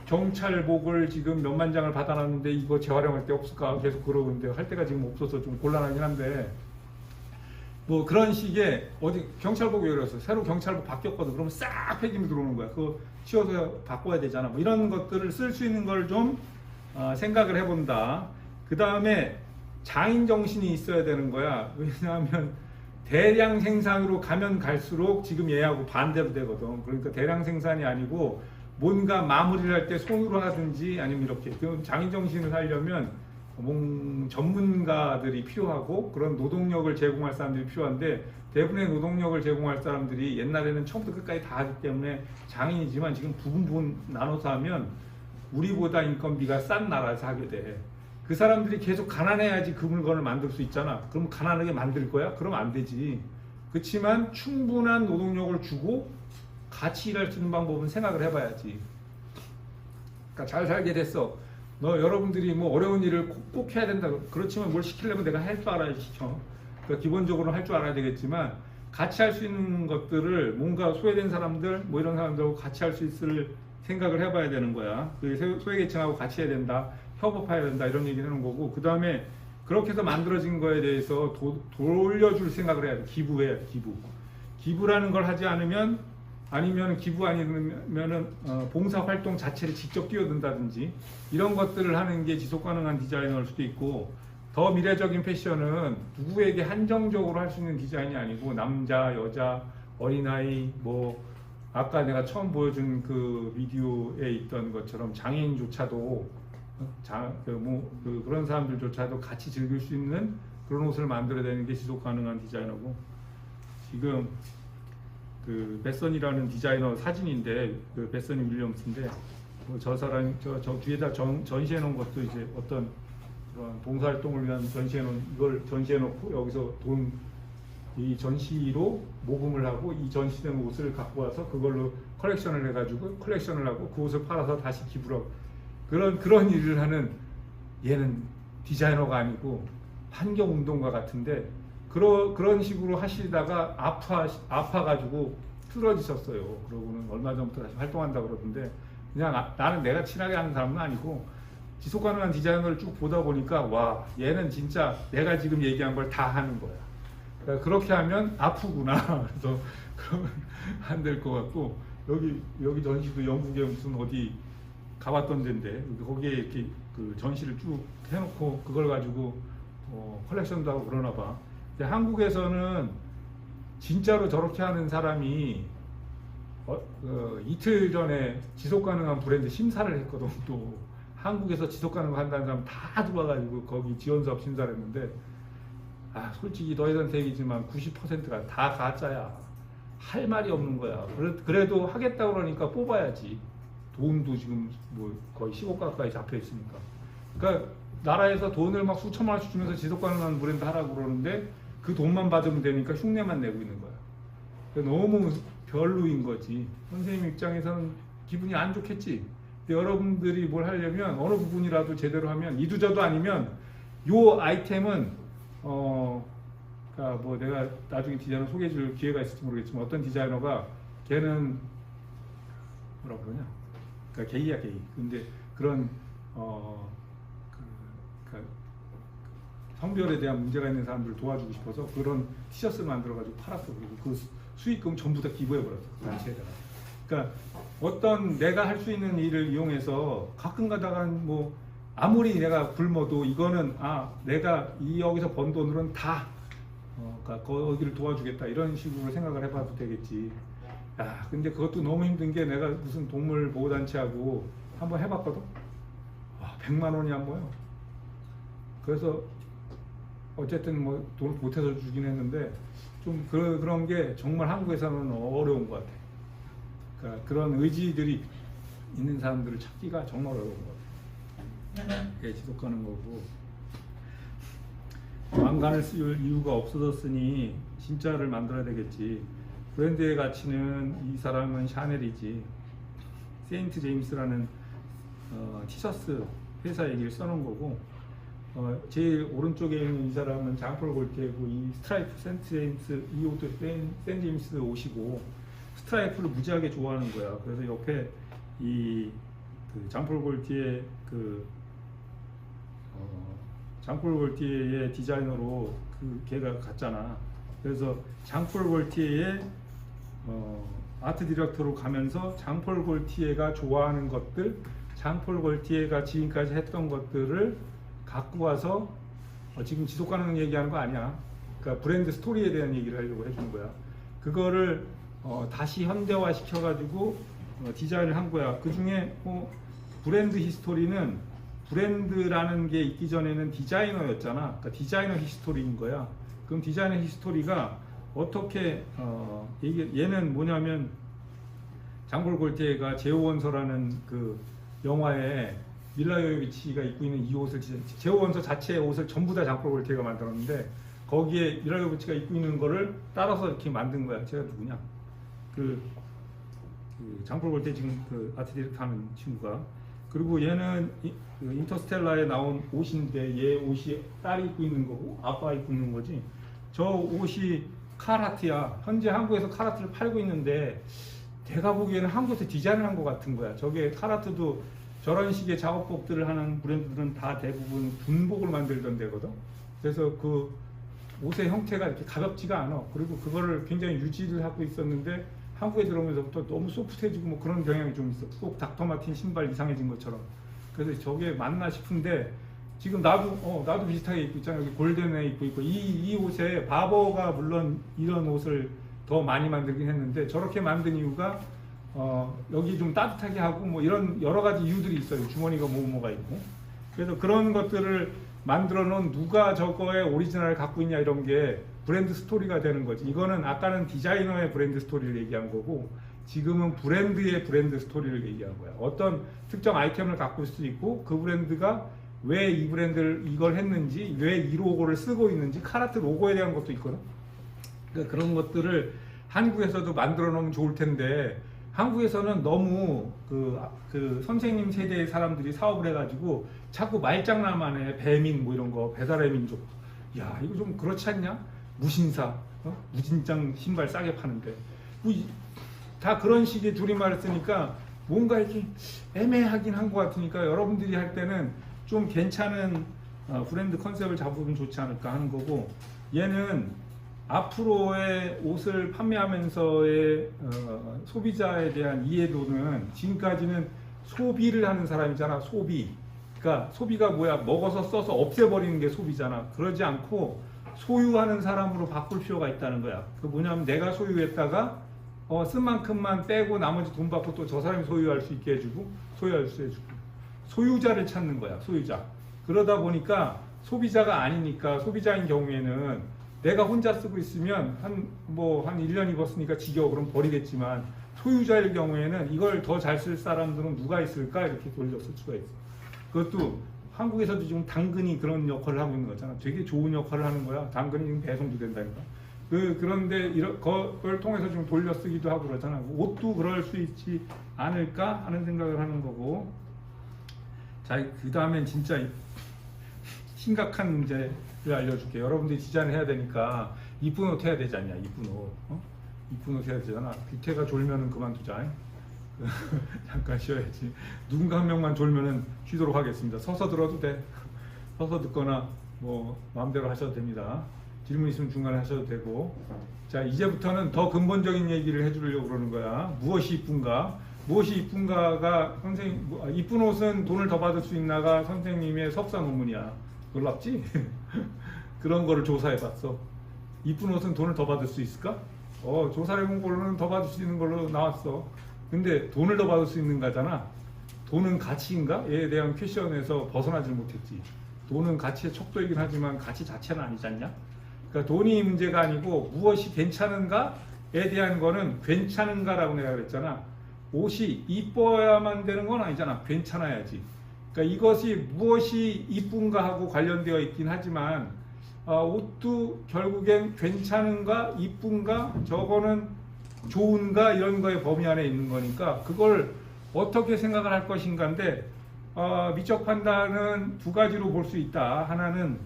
경찰복을 지금 몇만 장을 받아놨는데 이거 재활용할 데 없을까 계속 그러고 있는데 할 데가 지금 없어서 좀 곤란하긴 한데 뭐 그런 식의 어디 경찰복이 그랬어. 새로 경찰복 바뀌었거든. 그러면 싹 폐기물 들어오는 거야. 그거 치워서 바꿔야 되잖아. 뭐 이런 것들을 쓸 수 있는 걸 좀 생각을 해본다. 그 다음에 장인 정신이 있어야 되는 거야. 왜냐하면 대량 생산으로 가면 갈수록 지금 얘하고 반대로 되거든. 그러니까 대량 생산이 아니고 뭔가 마무리를 할 때 손으로 하든지 아니면 이렇게 장인 정신을 하려면 전문가들이 필요하고 그런 노동력을 제공할 사람들이 필요한데 대부분의 노동력을 제공할 사람들이 옛날에는 처음부터 끝까지 다 하기 때문에 장인이지만 지금 부분 나눠서 하면 우리보다 인건비가 싼 나라에서 하게 돼. 그 사람들이 계속 가난해야지 그 물건을 만들 수 있잖아. 그럼 가난하게 만들 거야? 그럼 안 되지. 그렇지만 충분한 노동력을 주고 같이 일할 수 있는 방법은 생각을 해봐야지. 그러니까 잘 살게 됐어. 여러분들이 뭐 어려운 일을 꼭 해야 된다. 그렇지만 뭘 시키려면 내가 할 줄 알아야 시켜. 그러니까 기본적으로 할 줄 알아야 되겠지만 같이 할 수 있는 것들을 뭔가 소외된 사람들 뭐 이런 사람들하고 같이 할 수 있을 생각을 해봐야 되는 거야. 그 소외계층하고 같이 해야 된다. 협업해야 된다. 이런 얘기를 하는 거고 그 다음에 그렇게 해서 만들어진 거에 대해서 돌려줄 생각을 해야 돼. 기부해야 돼. 기부라는 걸 하지 않으면 아니면 기부 아니면은 봉사활동 자체를 직접 뛰어든다든지 이런 것들을 하는 게 지속가능한 디자이너일 수도 있고 더 미래적인 패션은 누구에게 한정적으로 할 수 있는 디자인이 아니고 남자, 여자, 어린아이 뭐 아까 내가 처음 보여준 그 비디오에 있던 것처럼 장애인조차도 그런 사람들조차도 같이 즐길 수 있는 그런 옷을 만들어야 되는 게 지속가능한 디자이너고 지금 그 베선이라는 디자이너 사진인데 그 베서니 윌리엄스인데 저 사람 저 뒤에다 전시해 놓은 것도 이제 어떤 그런 봉사활동을 위한 전시해 놓은 이걸 전시해 놓고 여기서 돈 이 전시로 모금을 하고 이 전시된 옷을 갖고 와서 그걸로 컬렉션을 해가지고 컬렉션을 하고 그 옷을 팔아서 다시 기부를 하고 그런 일을 하는 얘는 디자이너가 아니고 환경운동가 같은데 그런 식으로 하시다가 아파가지고 쓰러지셨어요. 그러고는 얼마 전부터 다시 활동한다고 그러던데 그냥 나는 내가 친하게 하는 사람은 아니고 지속 가능한 디자이너를 쭉 보다 보니까 와 얘는 진짜 내가 지금 얘기한 걸 다 하는 거야. 그러니까 그렇게 하면 아프구나. 그래서 그러면 안 될 것 같고 여기 전시도 영국에 무슨 어디 가봤던 데인데 거기에 이렇게 그 전시를 쭉 해놓고 그걸 가지고 컬렉션도 하고 그러나 봐. 근데 한국에서는 진짜로 저렇게 하는 사람이 이틀 전에 지속가능한 브랜드 심사를 했거든. 또 한국에서 지속가능한 한다는 사람 다 들어와가지고 거기 지원사업 심사를 했는데 솔직히 너희 선택이지만 90%가 다 가짜야. 할 말이 없는 거야. 그래도 하겠다 그러니까 뽑아야지. 돈도 지금 뭐 거의 10억 가까이 잡혀 있으니까. 그러니까 나라에서 돈을 막 수천만 원씩 주면서 지속가능한 브랜드 하라고 그러는데 그 돈만 받으면 되니까 흉내만 내고 있는 거야. 그러니까 너무 별로인 거지. 선생님 입장에서는 기분이 안 좋겠지. 근데 여러분들이 뭘 하려면 어느 부분이라도 제대로 하면 이두저도 아니면 요 아이템은 그러니까 뭐 내가 나중에 디자이너 소개해줄 기회가 있을지 모르겠지만 어떤 디자이너가 걔는 뭐라 그러냐? 그러니까 게이야 게이. 근데 그런 그러니까 성별에 대한 문제가 있는 사람들을 도와주고 싶어서 그런 티셔츠를 만들어가지고 팔았어. 그리고 그 수익금 전부 다 기부해버렸어. 단체에다가. 그러니까 어떤 내가 할 수 있는 일을 이용해서 가끔 가다가 뭐 아무리 내가 굶어도 이거는 내가 여기서 번 돈으로는 다 그러니까 거기를 도와주겠다 이런 식으로 생각을 해봐도 되겠지. 근데 그것도 너무 힘든 게 내가 무슨 동물 보호단체하고 한번 해봤거든. 100만 원이 안 모여. 그래서 어쨌든 뭐 돈을 보태서 주긴 했는데 좀 그런 게 정말 한국에서는 어려운 것 같아. 그러니까 그런 의지들이 있는 사람들을 찾기가 정말 어려운 것 같아. 그게 지속 가는 거고. 왕관을 쓸 이유가 없어졌으니 진짜를 만들어야 되겠지. 브랜드의 가치는 이 사람은 샤넬이지. 세인트 제임스라는 티셔츠 회사 얘기를 써놓은 거고 제일 오른쪽에 있는 이 사람은 장폴 골티에고 이 스트라이프 세인트 제임스 이 옷도 세인트 제임스 옷이고 스트라이프를 무지하게 좋아하는 거야. 그래서 옆에 이 그 장폴 골티에 장폴 골티에의 디자이너로 걔가 갔잖아. 그래서 장폴 골티에의 아트 디렉터로 가면서 장폴 골티에가 좋아하는 것들, 장폴 골티에가 지금까지 했던 것들을 갖고 와서 지금 지속 가능 얘기하는 거 아니야. 그러니까 브랜드 스토리에 대한 얘기를 하려고 해준 거야. 그거를 다시 현대화 시켜가지고 디자인을 한 거야. 그 중에 브랜드 히스토리는 브랜드라는 게 있기 전에는 디자이너였잖아. 그러니까 디자이너 히스토리인 거야. 그럼 디자이너 히스토리가 어떻게 얘는 뭐냐면 장폴 골티에가 제오원서라는 그 영화에 밀라 요요비치가 입고 있는 이 옷을 제오원서 자체의 옷을 전부 다 장폴 골티에가 만들었는데 거기에 밀라 요요비치가 입고 있는 거를 따라서 이렇게 만든 거야. 제가 누구냐? 그 장폴 골티에 지금 그 아트 디렉터 하는 친구가. 그리고 얘는 인터스텔라에 나온 옷인데 얘 옷이 딸이 입고 있는 거고 아빠가 입고 있는 거지. 저 옷이 카라트야. 현재 한국에서 카라트를 팔고 있는데 내가 보기에는 한국에서 디자인을 한 것 같은 거야. 저게 카라트도 저런 식의 작업복들을 하는 브랜드들은 다 대부분 군복을 만들던 데거든. 그래서 그 옷의 형태가 이렇게 가볍지가 않아. 그리고 그거를 굉장히 유지를 하고 있었는데 한국에 들어오면서부터 너무 소프트해지고 뭐 그런 경향이 좀 있어. 꼭 닥터 마틴 신발 이상해진 것처럼. 그래서 저게 맞나 싶은데 지금 나도 비슷하게 입고 있잖아. 여기 골덴에 입고 있고 이 옷에 바버가 물론 이런 옷을 더 많이 만들긴 했는데 저렇게 만든 이유가 여기 좀 따뜻하게 하고 뭐 이런 여러 가지 이유들이 있어요. 주머니가 뭐가 있고. 그래서 그런 것들을 만들어 놓은 누가 저거의 오리지널을 갖고 있냐 이런 게 브랜드 스토리가 되는 거지. 이거는 아까는 디자이너의 브랜드 스토리를 얘기한 거고 지금은 브랜드의 브랜드 스토리를 얘기한 거야. 어떤 특정 아이템을 갖고 있을 수 있고 그 브랜드가 왜 이 브랜드를 이걸 했는지 왜 이 로고를 쓰고 있는지 카라트 로고에 대한 것도 있거든. 그러니까 그런 것들을 한국에서도 만들어 놓으면 좋을 텐데 한국에서는 너무 그 선생님 세대의 사람들이 사업을 해가지고 자꾸 말장난만 해. 배민 뭐 이런 거, 배달의 민족. 야, 이거 좀 그렇지 않냐? 무신사, 무진장 신발 싸게 파는데 다 그런 식의 줄임말을 쓰니까 뭔가 이렇게 애매하긴 한 것 같으니까 여러분들이 할 때는 좀 괜찮은 브랜드 컨셉을 잡으면 좋지 않을까 하는 거고, 얘는 앞으로의 옷을 판매하면서의 소비자에 대한 이해도는 지금까지는 소비를 하는 사람이잖아. 소비. 그러니까 소비가 뭐야? 먹어서 써서 없애버리는 게 소비잖아. 그러지 않고 소유하는 사람으로 바꿀 필요가 있다는 거야. 그 뭐냐면 내가 소유했다가 쓴 만큼만 빼고 나머지 돈 받고 또 저 사람이 소유할 수 있게 해주고 소유할 수 해주고 소유자를 찾는 거야. 소유자. 그러다 보니까 소비자가 아니니까, 소비자인 경우에는 내가 혼자 쓰고 있으면 한 1년 입었으니까 지겨워 그럼 버리겠지만, 소유자일 경우에는 이걸 더 잘 쓸 사람들은 누가 있을까 이렇게 돌려 쓸 수가 있어. 그것도 한국에서도 지금 당근이 그런 역할을 하고 있는 거잖아. 되게 좋은 역할을 하는 거야. 당근이 지금 배송도 된다니까. 그런데 그걸 통해서 좀 돌려 쓰기도 하고 그러잖아. 옷도 그럴 수 있지 않을까 하는 생각을 하는 거고. 자, 그 다음엔 진짜 심각한 문제를 알려줄게. 여러분들이 디자인을 해야 되니까 이쁜 옷 해야 되지 않냐? 이쁜 옷. 이쁜 옷 해야 되잖아. 귀태가 졸면은 그만두자. 잠깐 쉬어야지. 누군가 한 명만 졸면은 쉬도록 하겠습니다. 서서 들어도 돼. 서서 듣거나 뭐 마음대로 하셔도 됩니다. 질문 있으면 중간에 하셔도 되고. 자, 이제부터는 더 근본적인 얘기를 해주려고 그러는 거야. 무엇이 이쁜가? 무엇이 이쁜가가 이쁜 옷은 돈을 더 받을 수 있나가 선생님의 석사 논문이야. 놀랍지? 그런 거를 조사해봤어. 이쁜 옷은 돈을 더 받을 수 있을까? 조사해본 걸로는 더 받을 수 있는 걸로 나왔어. 근데 돈을 더 받을 수 있는 거잖아. 돈은 가치인가?에 대한 퀘션에서 벗어나질 못했지. 돈은 가치의 척도이긴 하지만 가치 자체는 아니지 않냐? 그러니까 돈이 문제가 아니고 무엇이 괜찮은가에 대한 거는 괜찮은가라고 내가 그랬잖아. 옷이 이뻐야만 되는 건 아니잖아. 괜찮아야지. 그러니까 이것이 무엇이 이쁜가 하고 관련되어 있긴 하지만 옷도 결국엔 괜찮은가, 이쁜가, 저거는 좋은가 이런 거의 범위 안에 있는 거니까 그걸 어떻게 생각을 할 것인가인데 미적 판단은 두 가지로 볼 수 있다. 하나는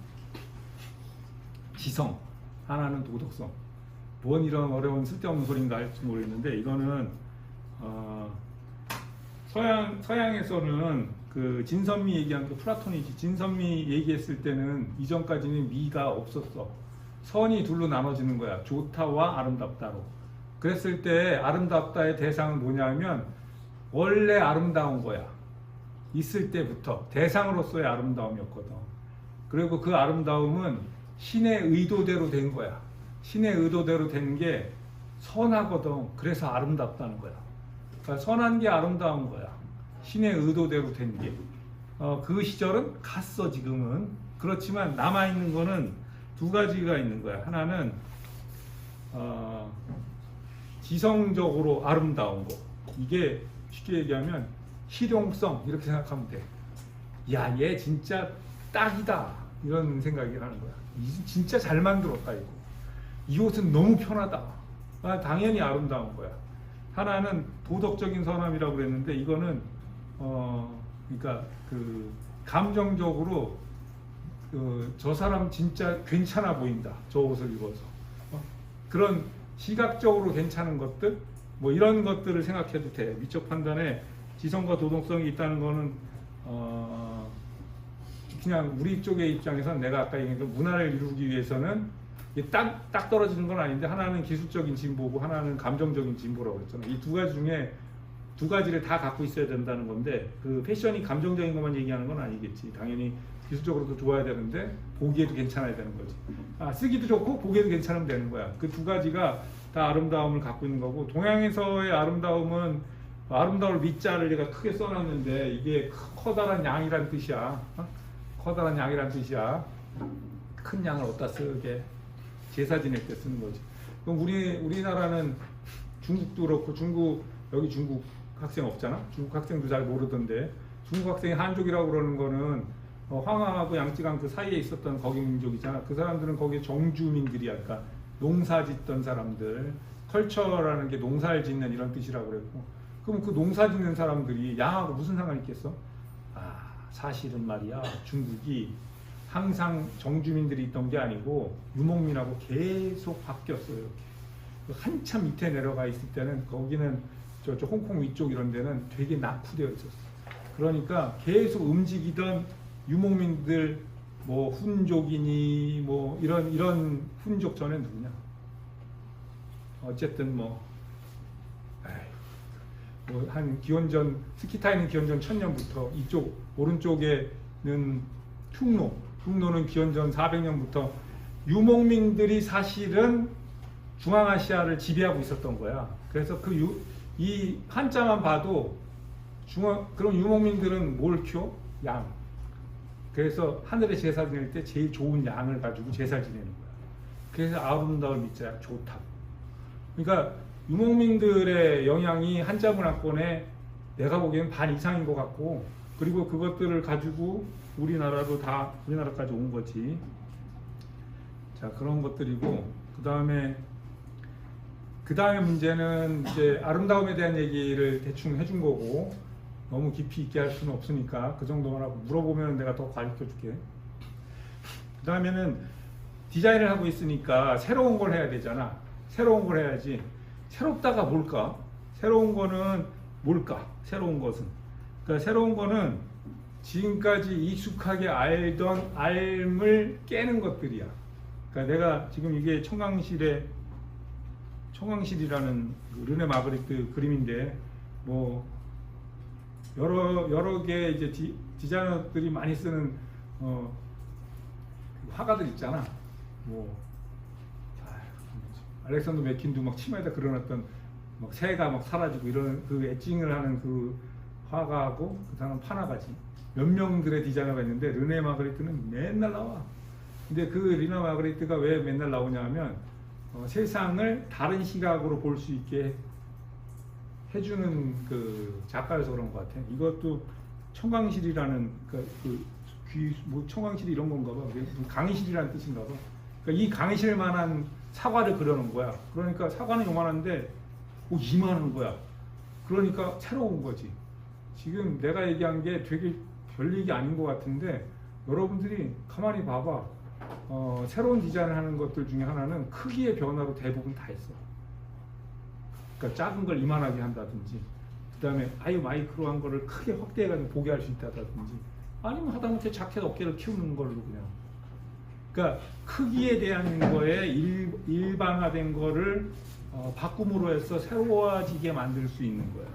지성, 하나는 도덕성. 뭔 이런 어려운 쓸데없는 소리인가 할지 모르겠는데 이거는 서양에서는 그 진선미 얘기한 게 플라톤이지. 진선미 얘기했을 때는 이전까지는 미가 없었어. 선이 둘로 나눠지는 거야. 좋다와 아름답다로. 그랬을 때 아름답다의 대상은 뭐냐면 원래 아름다운 거야. 있을 때부터 대상으로서의 아름다움이었거든. 그리고 그 아름다움은 신의 의도대로 된 거야. 신의 의도대로 된 게 선하거든. 그래서 아름답다는 거야. 그러니까 선한 게 아름다운 거야. 신의 의도대로 된 게. 그 시절은 갔어 지금은. 그렇지만 남아있는 거는 두 가지가 있는 거야. 하나는 지성적으로 아름다운 거. 이게 쉽게 얘기하면 실용성 이렇게 생각하면 돼. 야, 얘 진짜 딱이다 이런 생각이 하는 거야. 진짜 잘 만들었다 이거. 이 옷은 너무 편하다. 당연히 아름다운 거야. 하나는 도덕적인 선함이라고 그랬는데 이거는 그러니까 그 감정적으로 저 사람 진짜 괜찮아 보인다. 저 옷을 입어서. 그런 시각적으로 괜찮은 것들 뭐 이런 것들을 생각해도 돼. 미적 판단에 지성과 도덕성이 있다는 거는 그냥 우리 쪽의 입장에서는 내가 아까 얘기한 그 문화를 이루기 위해서는 딱 떨어지는 건 아닌데 하나는 기술적인 진보고 하나는 감정적인 진보라고 그랬잖아. 이 두 가지 중에 두 가지를 다 갖고 있어야 된다는 건데 그 패션이 감정적인 것만 얘기하는 건 아니겠지. 당연히 기술적으로도 좋아야 되는데 보기에도 괜찮아야 되는 거지. 쓰기도 좋고 보기에도 괜찮으면 되는 거야. 그 두 가지가 다 아름다움을 갖고 있는 거고, 동양에서의 아름다움은 아름다움을 밑자를 내가 크게 써놨는데 이게 커다란 양이란 뜻이야. 커다란 양이란 뜻이야. 큰 양을 어디다 쓰게 제사 지낼 때 쓰는 거지. 그럼 우리나라는 중국도 그렇고 여기 중국 학생 없잖아. 중국 학생도 잘 모르던데 중국 학생이 한족이라고 그러는 거는 황하고 양쯔강 그 사이에 있었던 거기 민족이잖아. 그 사람들은 거기 정주민들이야. 그러니까 농사 짓던 사람들, 컬처라는 게 농사를 짓는 이런 뜻이라고 그랬고, 그럼 그 농사 짓는 사람들이 양하고 무슨 상관이 있겠어? 아, 사실은 말이야, 중국이 항상 정주민들이 있던 게 아니고 유목민하고 계속 바뀌었어요. 이렇게. 한참 밑에 내려가 있을 때는 거기는 저쪽 홍콩 위쪽 이런 데는 되게 낙후되어 있었어. 그러니까 계속 움직이던 유목민들, 뭐 훈족이니 뭐 이런 훈족 전에 누구냐? 어쨌든 한 기원전 스키타이는 기원전 1000년부터 이쪽 오른쪽에는 흉노는 기원전 400년부터 유목민들이 사실은 중앙아시아를 지배하고 있었던 거야. 그래서 이 한자만 봐도 그럼 유목민들은 뭘 키워? 양. 그래서 하늘에 제사 지낼 때 제일 좋은 양을 가지고 제사 지내는 거야. 그래서 아름다울 밑자야 좋다고. 그러니까 유목민들의 영향이 한자 문화권에 내가 보기엔 반 이상인 것 같고, 그리고 그것들을 가지고 우리나라까지 온 거지. 자, 그런 것들이고, 그 다음에 문제는 이제 아름다움에 대한 얘기를 대충 해준 거고, 너무 깊이 있게 할 수는 없으니까 그 정도만 하고, 물어보면 내가 더 가르쳐 줄게. 그 다음에는 디자인을 하고 있으니까 새로운 걸 해야 되잖아. 새로운 걸 해야지. 새롭다가 뭘까? 새로운 거는 뭘까? 새로운 것은. 그러니까 새로운 거는 지금까지 익숙하게 알던 알을 깨는 것들이야. 그러니까 내가 지금 이게 청강실이라는 르네 마그리트 그림인데, 뭐 여러 개 이제 디자이너들이 많이 쓰는 화가들 있잖아. 뭐 알렉산더 맥킨도 막 치마에다 그려놨던 막 새가 막 사라지고 이런 그 엣징을 하는 그 화가하고 그 사람 파나가지 몇 명들의 디자이너가 있는데, 르네 마그리트는 맨날 나와. 근데 그 르네 마그리트가 왜 맨날 나오냐 하면 세상을 다른 시각으로 볼 수 있게 해주는 그 작가여서 그런 것 같아. 이것도 청강실이라는 청강실이 이런 건가 봐. 강의실이라는 뜻인가 봐. 그러니까 이 강의실만한 사과를 그려놓은 거야. 그러니까 사과는 요만한데 이만한 거야. 그러니까 새로운 거지. 지금 내가 얘기한 게 되게 별 얘기 아닌 것 같은데, 여러분들이 가만히 봐봐. 새로운 디자인을 하는 것들 중에 하나는 크기의 변화로 대부분 다 했어. 그러니까 작은 걸 이만하게 한다든지, 그 다음에 아주 마이크로한 거를 크게 확대해가지고 보게 할 수 있다든지, 아니면 하다못해 자켓 어깨를 키우는 걸로 그냥. 그러니까 크기에 대한 거에 일반화된 거를 바꿈으로 해서 새로워지게 만들 수 있는 거야.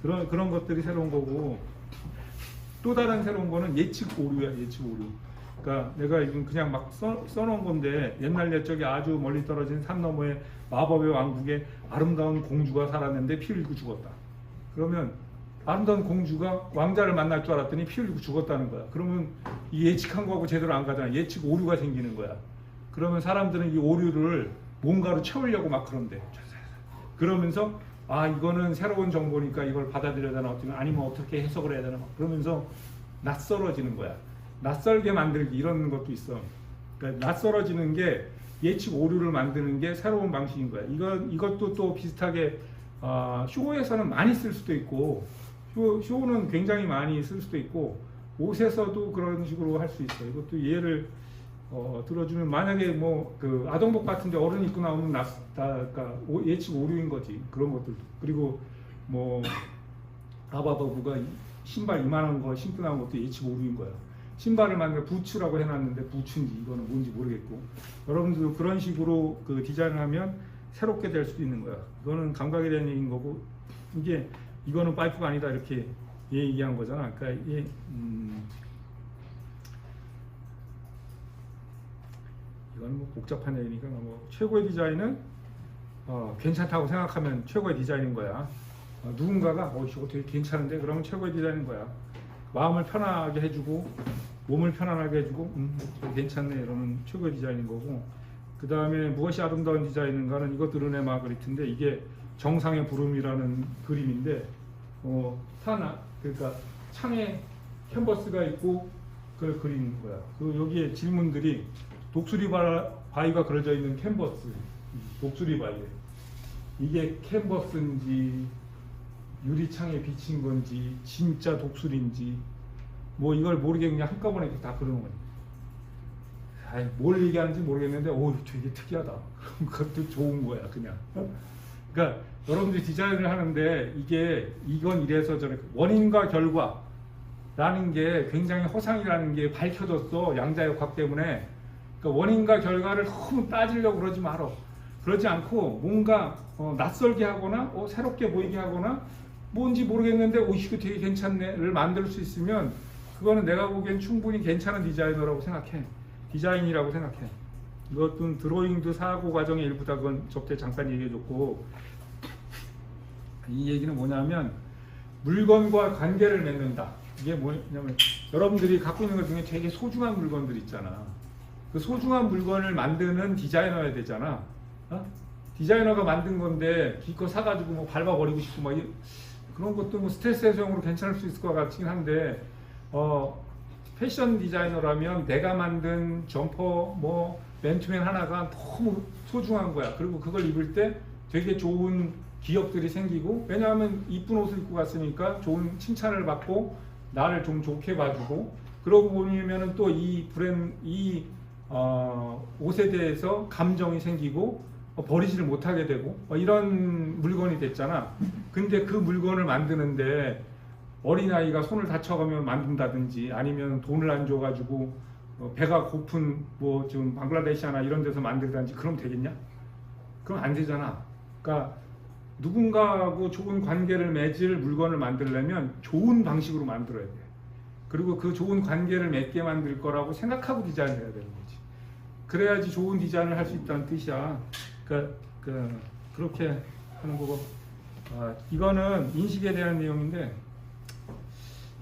그런 것들이 새로운 거고, 또 다른 새로운 거는 예측 오류야. 예측 오류. 그러니까 내가 지금 그냥 막 써놓은 건데, 옛날 옛적에 아주 멀리 떨어진 산 너머에 마법의 왕국에 아름다운 공주가 살았는데 피 흘리고 죽었다. 그러면 아름다운 공주가 왕자를 만날 줄 알았더니 피 흘리고 죽었다는 거야. 그러면 이 예측한 거하고 제대로 안 가잖아. 예측 오류가 생기는 거야. 그러면 사람들은 이 오류를 뭔가로 채우려고 막 그런대. 그러면서 이거는 새로운 정보니까 이걸 받아들여야 되나, 아니면 어떻게 해석을 해야 되나, 그러면서 낯설어지는 거야. 낯설게 만들기, 이런 것도 있어. 그러니까 낯설어지는 게 예측 오류를 만드는 게 새로운 방식인 거야. 이것도 또 비슷하게 쇼에서는 많이 쓸 수도 있고, 쇼는 굉장히 많이 쓸 수도 있고, 옷에서도 그런 식으로 할 수 있어. 이것도 예를 들어주면, 만약에 뭐 그 아동복 같은데 어른 입고 나오면 그러니까 예측 오류인 거지. 그런 것들도. 그리고 뭐 아바버브가 신발 이만한 거 신고 나온 것도 예측 오류인 거야. 신발을 만약에 부츠라고 해놨는데 부츠인지 이거는 뭔지 모르겠고, 여러분들도 그런 식으로 그 디자인을 하면 새롭게 될 수도 있는 거야. 이거는 감각에 대한 얘기인 거고, 이거는 파이프가 아니다 이렇게 얘기한 거잖아. 그러니까 이거는 뭐 복잡한 얘기니까, 뭐 최고의 디자인은 괜찮다고 생각하면 최고의 디자인인 거야. 누군가가 이거 되게 괜찮은데 그러면 최고의 디자인인 거야. 마음을 편하게 해주고 몸을 편안하게 해주고 괜찮네 이러면 최고의 디자인인 거고, 그 다음에 무엇이 아름다운 디자인인가는 이것도 르네 마그리트인데, 이게 정상의 부름이라는 그림인데, 그러니까 창에 캔버스가 있고 그걸 그린 거야. 여기에 질문들이 독수리 바위가 그려져 있는 캔버스, 독수리 발레. 이게 캔버스인지 유리창에 비친 건지 진짜 독수리인지 뭐 이걸 모르게 그냥 한꺼번에 이렇게 다 그러는 거예요. 아이, 뭘 얘기하는지 모르겠는데 오 되게 특이하다. 그것도 좋은 거야 그냥. 그러니까 여러분들이 디자인을 하는데 이건 이래서 저래 원인과 결과라는 게 굉장히 허상이라는 게 밝혀졌어 양자역학 때문에. 그러니까 원인과 결과를 너무 따지려고 그러지 말어. 그러지 않고 뭔가 낯설게 하거나 새롭게 보이게 하거나 뭔지 모르겠는데 이거 되게 괜찮네를 만들 수 있으면 그거는 내가 보기엔 충분히 괜찮은 디자이너라고 생각해. 디자인이라고 생각해. 이것도 드로잉도 사고 과정의 일부다. 그건 저때 잠깐 얘기해줬고, 이 얘기는 뭐냐면 물건과 관계를 맺는다. 이게 뭐냐면 여러분들이 갖고 있는 것 중에 되게 소중한 물건들 있잖아. 그 소중한 물건을 만드는 디자이너야 되잖아. 디자이너가 만든 건데 기껏 사가지고 뭐 밟아버리고 싶고 막 그런 것도 뭐 스트레스 해소용으로 괜찮을 수 있을 것 같긴 한데 패션 디자이너라면 내가 만든 점퍼 뭐 맨투맨 하나가 너무 소중한 거야. 그리고 그걸 입을 때 되게 좋은 기억들이 생기고, 왜냐하면 이쁜 옷을 입고 갔으니까 좋은 칭찬을 받고 나를 좀 좋게 봐주고, 그러고 보면은 또 이 옷에 대해서 감정이 생기고 버리지를 못하게 되고 이런 물건이 됐잖아. 근데 그 물건을 만드는데 어린아이가 손을 다쳐가면 만든다든지 아니면 돈을 안 줘가지고 배가 고픈 뭐 좀 방글라데시아나 이런 데서 만들다든지 그럼 되겠냐? 그럼 안 되잖아. 그러니까 누군가하고 좋은 관계를 맺을 물건을 만들려면 좋은 방식으로 만들어야 돼. 그리고 그 좋은 관계를 맺게 만들 거라고 생각하고 디자인을 해야 되는 거지. 그래야지 좋은 디자인을 할 수 있다는 뜻이야. 그렇게 하는 거고. 이거는 인식에 대한 내용인데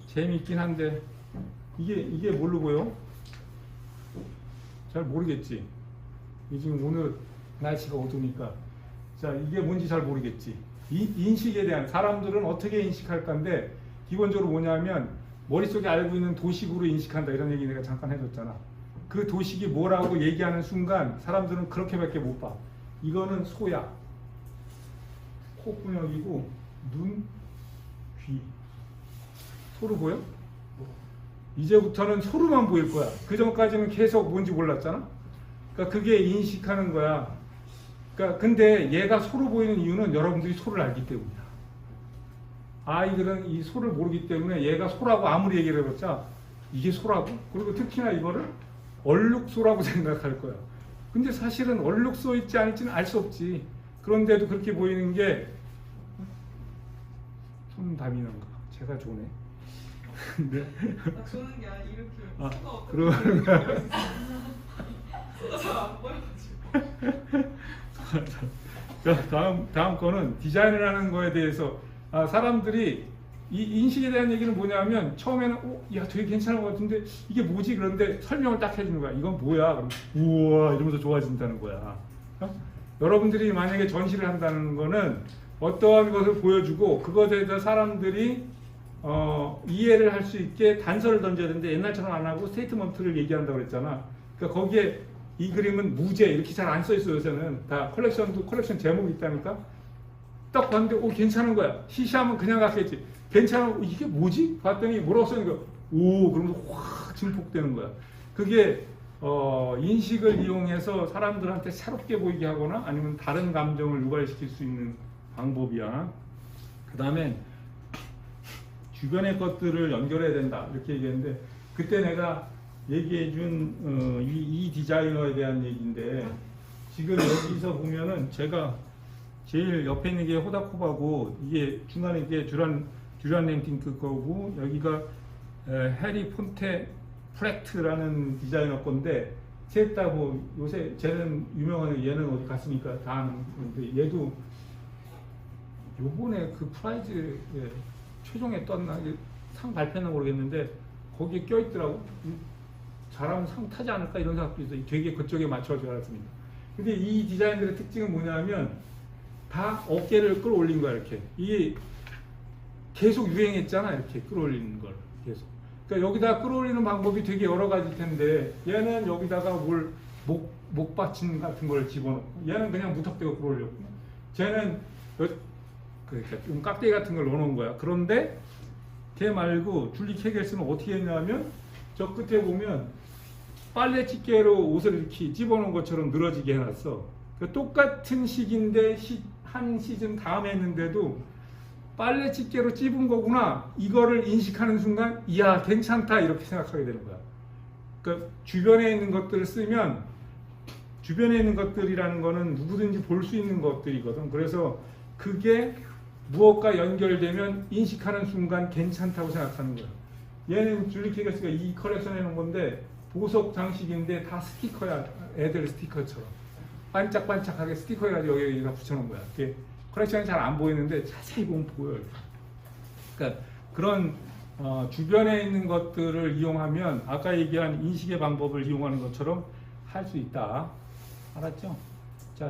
재미있긴 한데 이게 모르고요. 잘 모르겠지. 지금 오늘 날씨가 어두우니까 자 이게 뭔지 잘 모르겠지. 인식에 대한 사람들은 어떻게 인식할 건데 기본적으로 뭐냐면 머릿속에 알고 있는 도식으로 인식한다 이런 얘기 내가 잠깐 해줬잖아. 그 도식이 뭐라고 얘기하는 순간 사람들은 그렇게밖에 못 봐. 이거는 소야. 콧구멍이고 눈, 귀. 소로 보여? 이제부터는 소로만 보일 거야. 그 전까지는 계속 뭔지 몰랐잖아. 그러니까 그게 인식하는 거야. 그러니까 근데 얘가 소로 보이는 이유는 여러분들이 소를 알기 때문이야. 아이들은 이 소를 모르기 때문에 얘가 소라고 아무리 얘기를 해봤자 이게 소라고? 그리고 특히나 이거를 얼룩소라고 생각할 거야. 근데 사실은 얼룩소 있지 않을지는 알 수 없지. 그런데도 그렇게 보이는 게 손 다미는 거. 제가 좋네. 근데 좋은 게 아니라 이렇게 그러는 거야. 잘안 보여가지고. 다음 거는 디자인을 하는 거에 대해서 사람들이 이 인식에 대한 얘기는 뭐냐면 처음에는 야 되게 괜찮은 것 같은데 이게 뭐지? 그런데 설명을 딱 해주는 거야. 이건 뭐야? 그럼 우와 이러면서 좋아진다는 거야. 여러분들이 만약에 전시를 한다는 거는 어떠한 것을 보여주고 그것에 대해서 사람들이 이해를 할 수 있게 단서를 던져야 되는데 옛날처럼 안 하고 스테이트먼트를 얘기한다고 그랬잖아. 그러니까 거기에 이 그림은 무제 이렇게 잘 안 써 있어. 요새는 다 컬렉션 제목이 있다니까. 딱 봤는데 괜찮은 거야. 시시하면 그냥 갔겠지. 괜찮아. 이게 뭐지? 봤더니 뭐라고 써있는 거야. 그러면서 확 증폭되는 거야. 그게 인식을 이용해서 사람들한테 새롭게 보이게 하거나 아니면 다른 감정을 유발시킬 수 있는 방법이야. 그 다음에 주변의 것들을 연결해야 된다 이렇게 얘기했는데 그때 내가 얘기해준 이 디자이너에 대한 얘기인데 지금 여기서 보면은 제가 제일 옆에 있는 게 호다코바고 이게 중간에 이게 듀란 랭킹크 거고 여기가 해리 폰테 프렉트라는 디자이너 건데 셋 다 뭐 요새 쟤는 유명한 얘는 어디 갔으니까 다 아는데 얘도 요번에 그 프라이즈 최종에 떴나 상 발표는 모르겠는데 거기에 껴있더라고. 잘하면 상 타지 않을까 이런 생각도 있어요. 되게 그쪽에 맞춰져 알았습니다. 근데 이 디자인들의 특징은 뭐냐면 다 어깨를 끌어올린 거야. 이렇게 이게 계속 유행했잖아. 이렇게 끌어올리는 걸 계속. 그러니까 여기다 끌어올리는 방법이 되게 여러 가지일 텐데 얘는 여기다가 뭘 목받침 같은 걸 집어넣고, 얘는 그냥 무턱대고 그러려고, 쟤는 그러니까 좀 깍대기 같은 걸 넣어놓은 거야. 그런데 걔 말고 줄리 케겔스는 어떻게 했냐면, 저 끝에 보면 빨래 집게로 옷을 이렇게 집어넣은 것처럼 늘어지게 해놨어. 그 똑같은 식인데 한 시즌 다음에 했는데도 빨래 집게로 찝은 거구나, 이거를 인식하는 순간 이야 괜찮다 이렇게 생각하게 되는 거야. 그러니까 주변에 있는 것들을 쓰면, 주변에 있는 것들이라는 거는 누구든지 볼 수 있는 것들이거든. 그래서 그게 무엇과 연결되면 인식하는 순간 괜찮다고 생각하는 거야. 얘는 줄리 케겔스가 이 컬렉션 해놓은 건데 보석 장식인데 다 스티커야. 애들 스티커처럼 반짝반짝하게 스티커 해가지고 여기다 붙여놓은 거야. 이게 컬렉션이 잘 안 보이는데 자세히 보면 보여요. 그러니까 그런 주변에 있는 것들을 이용하면 아까 얘기한 인식의 방법을 이용하는 것처럼 할 수 있다. 알았죠?